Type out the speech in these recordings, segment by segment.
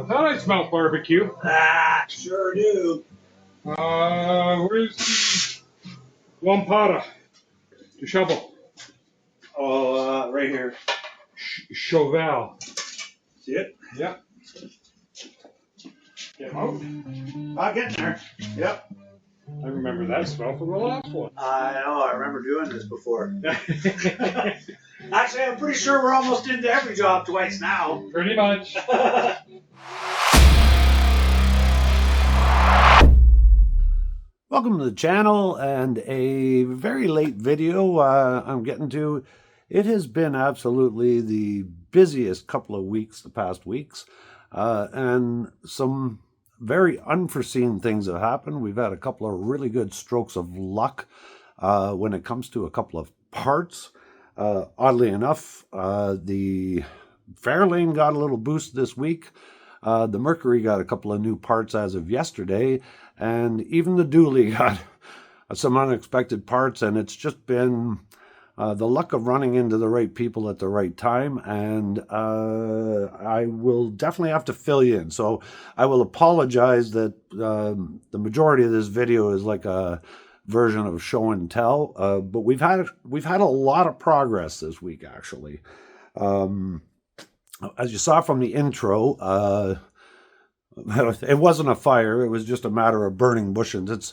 thought I smelled barbecue. Ah, sure do. Where's the lampada? The shovel. Oh, right here. Chauvel. See it? Yep. Get him out. I'll get in there. Yep. I remember that smell from the last one. I know, I remember doing this before. Actually, I'm pretty sure we're almost into every job twice now. Pretty much. Welcome to the channel and a very late video I'm getting to. It has been absolutely the busiest couple of weeks, the past weeks, and some very unforeseen things have happened. We've had a couple of really good strokes of luck when it comes to a couple of parts. Oddly enough, the Fairlane got a little boost this week. The Mercury got a couple of new parts as of yesterday, and even the Dually got some unexpected parts, and it's just been the luck of running into the right people at the right time, and I will definitely have to fill you in. So I will apologize that the majority of this video is like a version of show and tell, but we've had a lot of progress this week, actually. As you saw from the intro, it wasn't a fire. It was just a matter of burning bushings. It's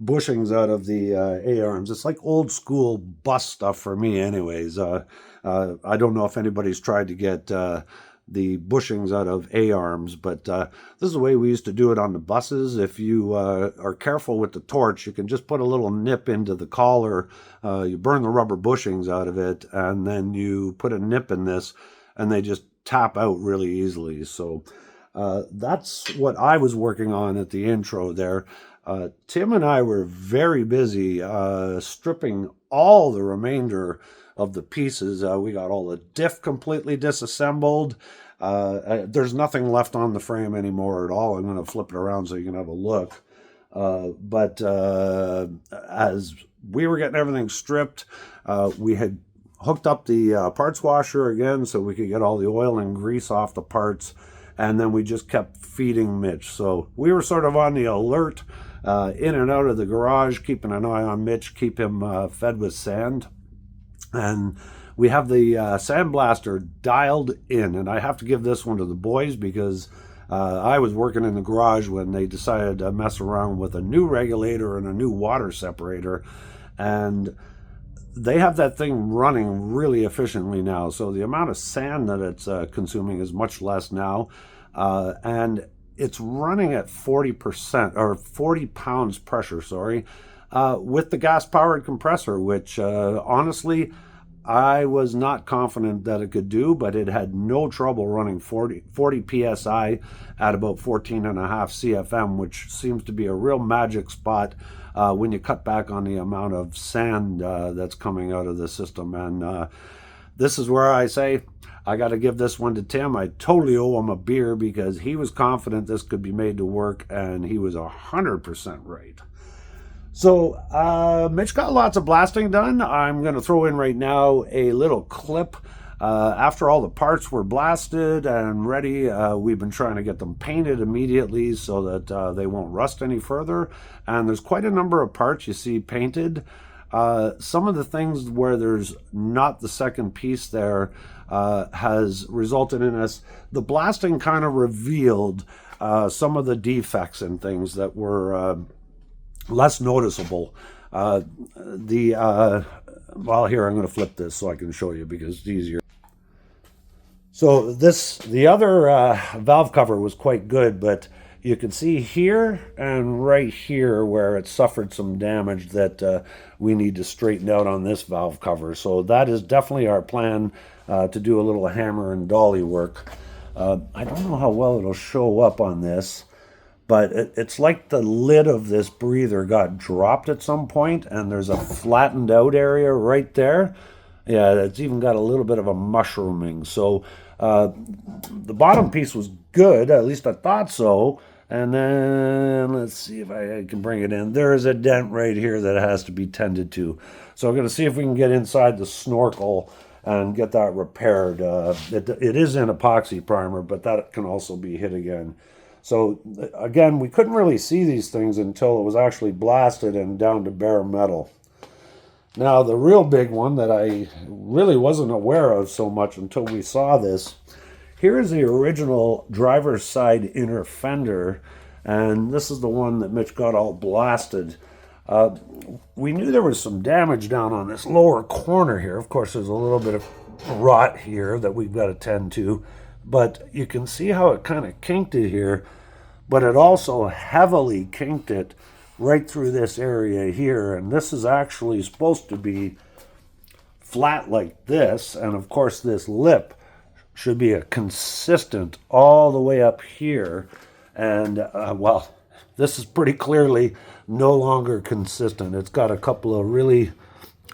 bushings out of the A-arms. It's like old school bus stuff for me anyways. I don't know if anybody's tried to get the bushings out of A-arms, but this is the way we used to do it on the buses. If you are careful with the torch, you can just put a little nip into the collar. You burn the rubber bushings out of it, and then you put a nip in this, and they just tap out really easily. So that's what I was working on at the intro there. Tim and I were very busy stripping all the remainder of the pieces. We got all the diff completely disassembled. There's nothing left on the frame anymore at all. I'm going to flip it around so you can have a look. But as we were getting everything stripped, we had hooked up the parts washer again so we could get all the oil and grease off the parts, and then we just kept feeding Mitch. So we were sort of on the alert, in and out of the garage, keeping an eye on Mitch, keep him fed with sand. And we have the Sandblaster dialed in, and I have to give this one to the boys because I was working in the garage when they decided to mess around with a new regulator and a new water separator, and they have that thing running really efficiently now. So the amount of sand that it's consuming is much less now, and it's running at 40% or 40 pounds pressure, with the gas-powered compressor, which honestly, I was not confident that it could do, but it had no trouble running 40 PSI at about 14.5 CFM, which seems to be a real magic spot when you cut back on the amount of sand that's coming out of the system. And this is where I say, I got to give this one to Tim. I totally owe him a beer because he was confident this could be made to work, and he was 100% right. So Mitch got lots of blasting done. I'm going to throw in right now a little clip. After all the parts were blasted and ready, we've been trying to get them painted immediately so that they won't rust any further. And there's quite a number of parts you see painted. Some of the things where there's not the second piece there has resulted in us. The blasting kind of revealed some of the defects and things that were less noticeable. Well, here, I'm going to flip this so I can show you because it's easier. So the other valve cover was quite good, but you can see here and right here where it suffered some damage that we need to straighten out on this valve cover. So that is definitely our plan, to do a little hammer and dolly work. I don't know how well it'll show up on this, but it's like the lid of this breather got dropped at some point, and there's a flattened out area right there. Yeah, it's even got a little bit of a mushrooming. So the bottom piece was good, at least I thought so. And then let's see if I can bring it in. There is a dent right here that has to be tended to. So I'm going to see if we can get inside the snorkel and get that repaired. It is in epoxy primer, but that can also be hit again. So again, we couldn't really see these things until it was actually blasted and down to bare metal. Now, the real big one that I really wasn't aware of so much until we saw this, here's the original driver's side inner fender, and this is the one that Mitch got all blasted. We knew there was some damage down on this lower corner here. Of course, there's a little bit of rot here that we've got to tend to, but you can see how it kind of kinked it here, but it also heavily kinked it right through this area here, and this is actually supposed to be flat like this, and of course this lip should be a consistent all the way up here, and well, this is pretty clearly no longer consistent. It's got a couple of really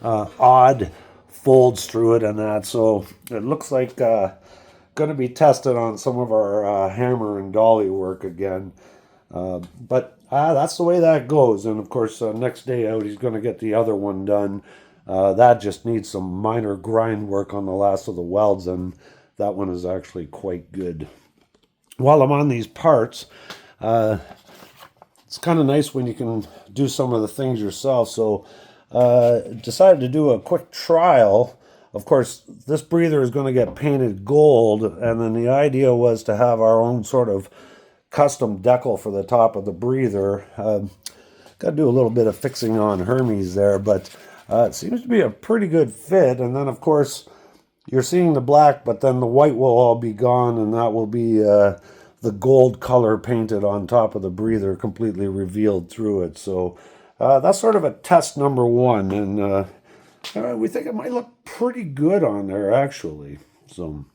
odd folds through it and that, so it looks like going to be tested on some of our hammer and dolly work again, but that's the way that goes. And of course, next day out he's going to get the other one done. That just needs some minor grind work on the last of the welds, and that one is actually quite good. While I'm on these parts, it's kind of nice when you can do some of the things yourself. So decided to do a quick trial. Of course, this breather is going to get painted gold, and then the idea was to have our own sort of custom decal for the top of the breather. Got to do a little bit of fixing on Hermes there, but it seems to be a pretty good fit. And then, of course, you're seeing the black, but then the white will all be gone, and that will be the gold color painted on top of the breather, completely revealed through it. So that's sort of a test number one, and we think it might look pretty good on there, actually. So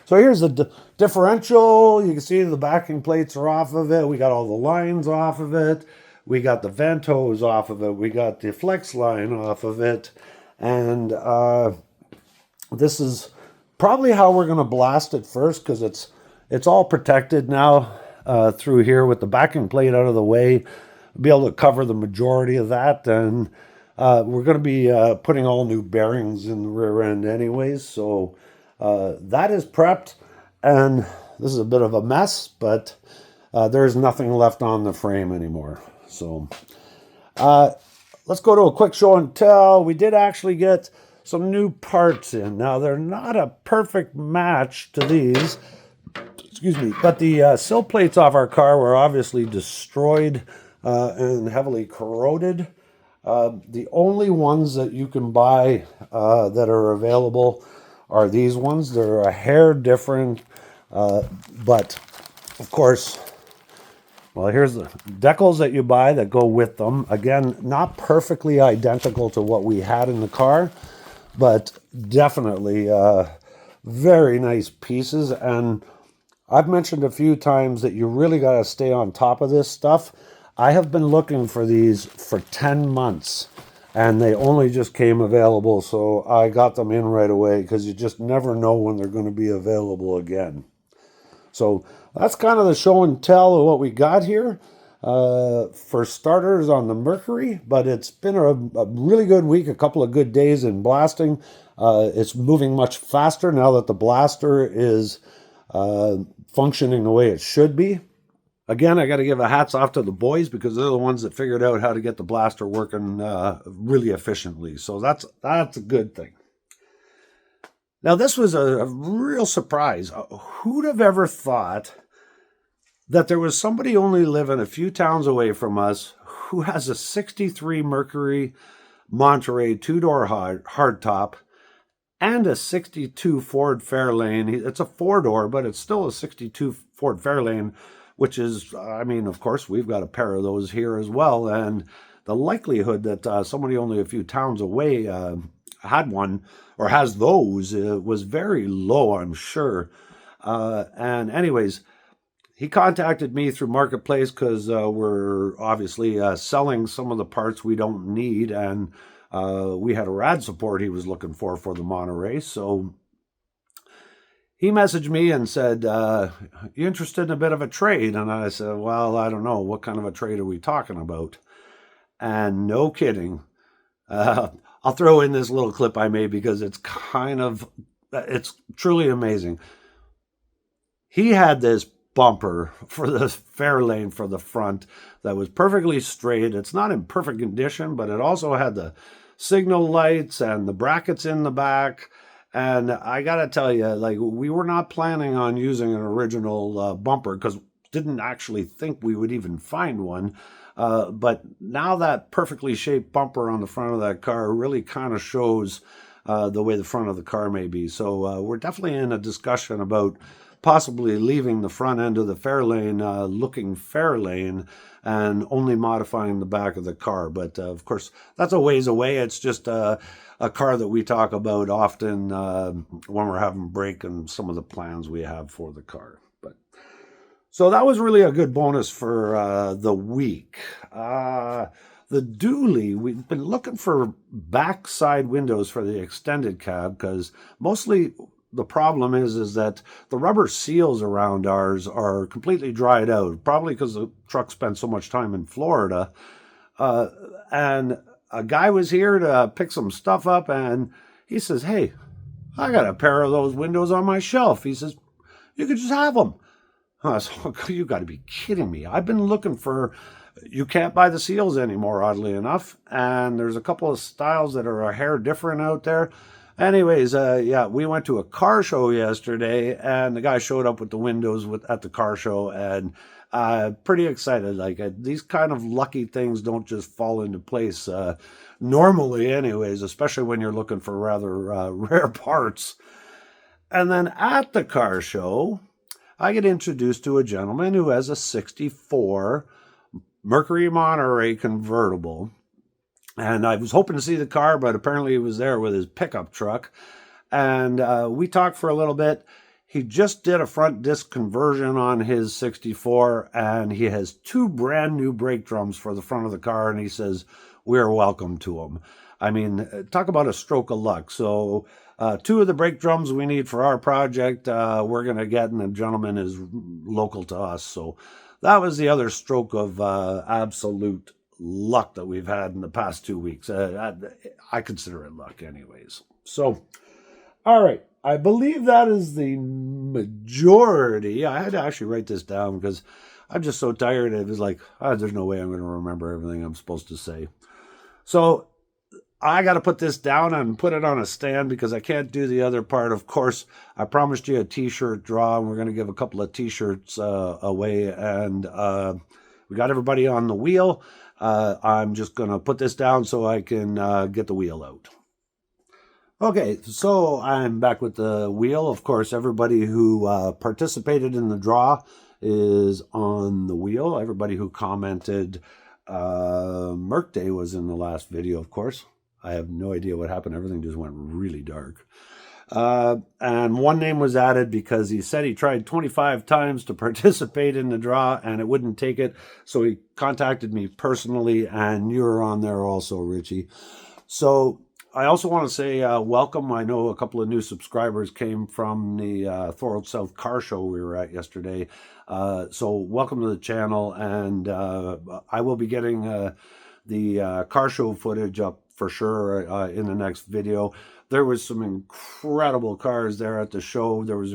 here's the differential. You can see the backing plates are off of it. We got all the lines off of it. We got the vent hose off of it. We got the flex line off of it. And this is probably how we're going to blast it first, because it's all protected now through here with the backing plate out of the way. Be able to cover the majority of that, and we're going to be putting all new bearings in the rear end anyways, so that is prepped, and this is a bit of a mess, but there's nothing left on the frame anymore. So let's go to a quick show and tell. We did actually get some new parts in. Now, they're not a perfect match to these, excuse me, but the sill plates off our car were obviously destroyed and heavily corroded. The only ones that you can buy that are available are these ones. They're a hair different, but of course, well, here's the decals that you buy that go with them. Again, not perfectly identical to what we had in the car, but definitely very nice pieces. And I've mentioned a few times that you really got to stay on top of this stuff. I have been looking for these for 10 months, and they only just came available, so I got them in right away, because you just never know when they're going to be available again. So that's kind of the show and tell of what we got here. For starters on the Mercury, but it's been a really good week, a couple of good days in blasting. It's moving much faster now that the blaster is functioning the way it should be. Again, I got to give a hats off to the boys, because they're the ones that figured out how to get the blaster working really efficiently. So that's a good thing. Now, this was a real surprise. Who'd have ever thought that there was somebody only living a few towns away from us who has a 63 Mercury Monterey two-door hardtop and a 62 Ford Fairlane. It's a four-door, but it's still a 62 Ford Fairlane, which is, I mean, of course, we've got a pair of those here as well. And the likelihood that somebody only a few towns away had one or has those was very low, I'm sure. And anyways, he contacted me through Marketplace, because we're obviously selling some of the parts we don't need. And we had a rad support he was looking for the Monterey. So he messaged me and said, you interested in a bit of a trade? And I said, well, I don't know. What kind of a trade are we talking about? And no kidding. I'll throw in this little clip I made because it's truly amazing. He had this bumper for the fair lane for the front that was perfectly straight. It's not in perfect condition, but it also had the signal lights and the brackets in the back. And I gotta tell you, like, we were not planning on using an original bumper because didn't actually think we would even find one. But now that perfectly shaped bumper on the front of that car really kind of shows the way the front of the car may be. So we're definitely in a discussion about possibly leaving the front end of the Fairlane looking Fairlane and only modifying the back of the car. But of course, that's a ways away. It's just a car that we talk about often when we're having break and some of the plans we have for the car. But so that was really a good bonus for the week. The dually, we've been looking for backside windows for the extended cab because mostly the problem is that the rubber seals around ours are completely dried out, probably because the truck spent so much time in Florida. And a guy was here to pick some stuff up, and he says, "Hey, I got a pair of those windows on my shelf." He says, "You could just have them." I was like, "You got to be kidding me. I've been looking for..." You can't buy the seals anymore, oddly enough. And there's a couple of styles that are a hair different out there. Anyways, yeah, we went to a car show yesterday, and the guy showed up with the windows at the car show, and pretty excited. Like, these kind of lucky things don't just fall into place normally anyways, especially when you're looking for rather rare parts. And then at the car show, I get introduced to a gentleman who has a 64 Mercury Monterey Convertible. And I was hoping to see the car, but apparently he was there with his pickup truck. And we talked for a little bit. He just did a front disc conversion on his 64, and he has 2 brand new brake drums for the front of the car, and he says, "We're welcome to them." I mean, talk about a stroke of luck. So 2 of the brake drums we need for our project, we're going to get, and the gentleman is local to us. So that was the other stroke of absolute luck that we've had in the past 2 weeks. I consider it luck anyways. So, all right. I believe that is the majority. I had to actually write this down because I'm just so tired. It was like, there's no way I'm going to remember everything I'm supposed to say. So I got to put this down and put it on a stand because I can't do the other part. Of course, I promised you a t-shirt draw, and we're going to give a couple of t-shirts away. And we got everybody on the wheel. I'm just going to put this down so I can get the wheel out. Okay, so I'm back with the wheel. Of course, everybody who participated in the draw is on the wheel. Everybody who commented, Merc Day was in the last video, of course. I have no idea what happened. Everything just went really dark. And one name was added because he said he tried 25 times to participate in the draw and it wouldn't take it. So he contacted me personally, and you're on there also, Richie. So I also want to say welcome. I know a couple of new subscribers came from the Thorold South Car Show we were at yesterday. So welcome to the channel, and I will be getting the car show footage up for sure in the next video. There was some incredible cars there at the show. There was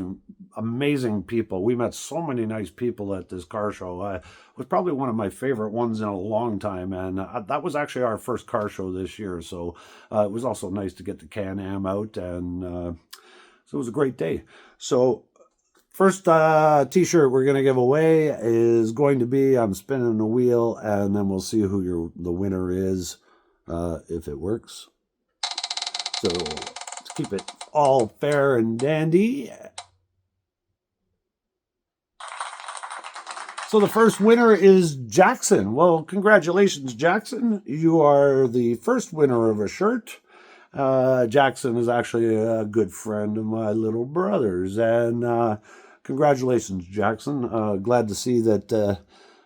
amazing people. We met so many nice people at this car show. It was probably one of my favorite ones in a long time, and that was actually our first car show this year. So it was also nice to get the Can-Am out, and so it was a great day. So first t-shirt we're going to give away is going to be, I'm spinning the wheel, and then we'll see who the winner is if it works. So let's keep it all fair and dandy. So the first winner is Jackson. Well, congratulations, Jackson. You are the first winner of a shirt. Jackson is actually a good friend of my little brother's. And congratulations, Jackson. Glad to see that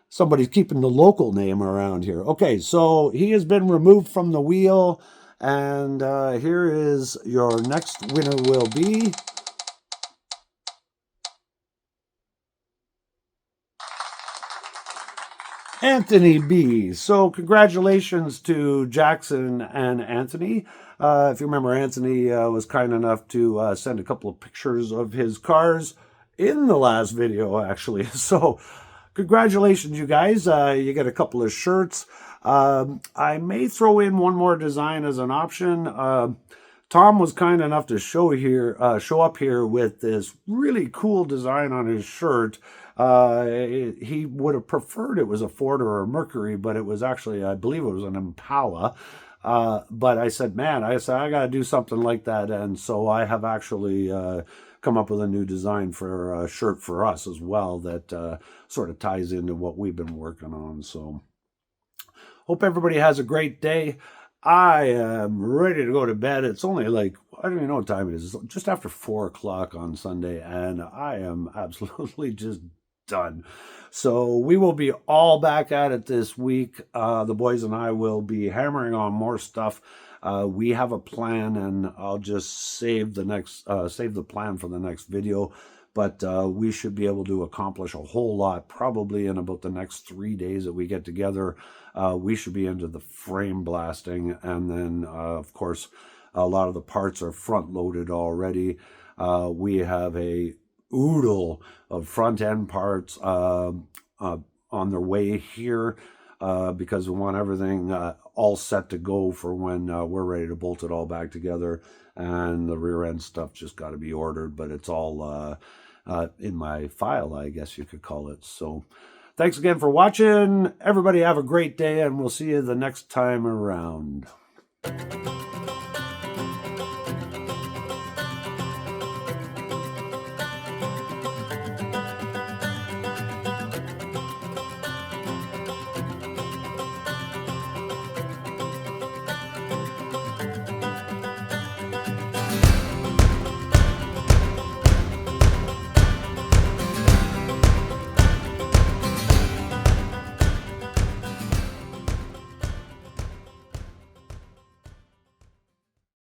somebody's keeping the local name around here. Okay, so he has been removed from the wheel. And here is your next winner will be Anthony B. So congratulations to Jackson and Anthony. If you remember, Anthony was kind enough to send a couple of pictures of his cars in the last video, actually. So congratulations, you guys. You get a couple of shirts. I may throw in one more design as an option. Tom was kind enough to show up here with this really cool design on his shirt. He would have preferred it was a Ford or a Mercury, but it was actually, I believe it was an Impala. But I said, man, I got to do something like that. And so I have actually come up with a new design for a shirt for us as well that sort of ties into what we've been working on. So hope everybody has a great day. I am ready to go to bed. It's only like, I don't even know what time it is. It's just after 4 o'clock on Sunday, and I am absolutely just done. So we will be all back at it this week. The boys and I will be hammering on more stuff. We have a plan, and I'll just save the plan for the next video. But we should be able to accomplish a whole lot probably in about the next 3 days that we get together. We should be into the frame blasting, and then of course a lot of the parts are front loaded already. We have a oodle of front end parts on their way here because we want everything all set to go for when we're ready to bolt it all back together, and the rear end stuff just got to be ordered, but it's all in my file, I guess you could call it. So thanks again for watching. Everybody have a great day, and we'll see you the next time around.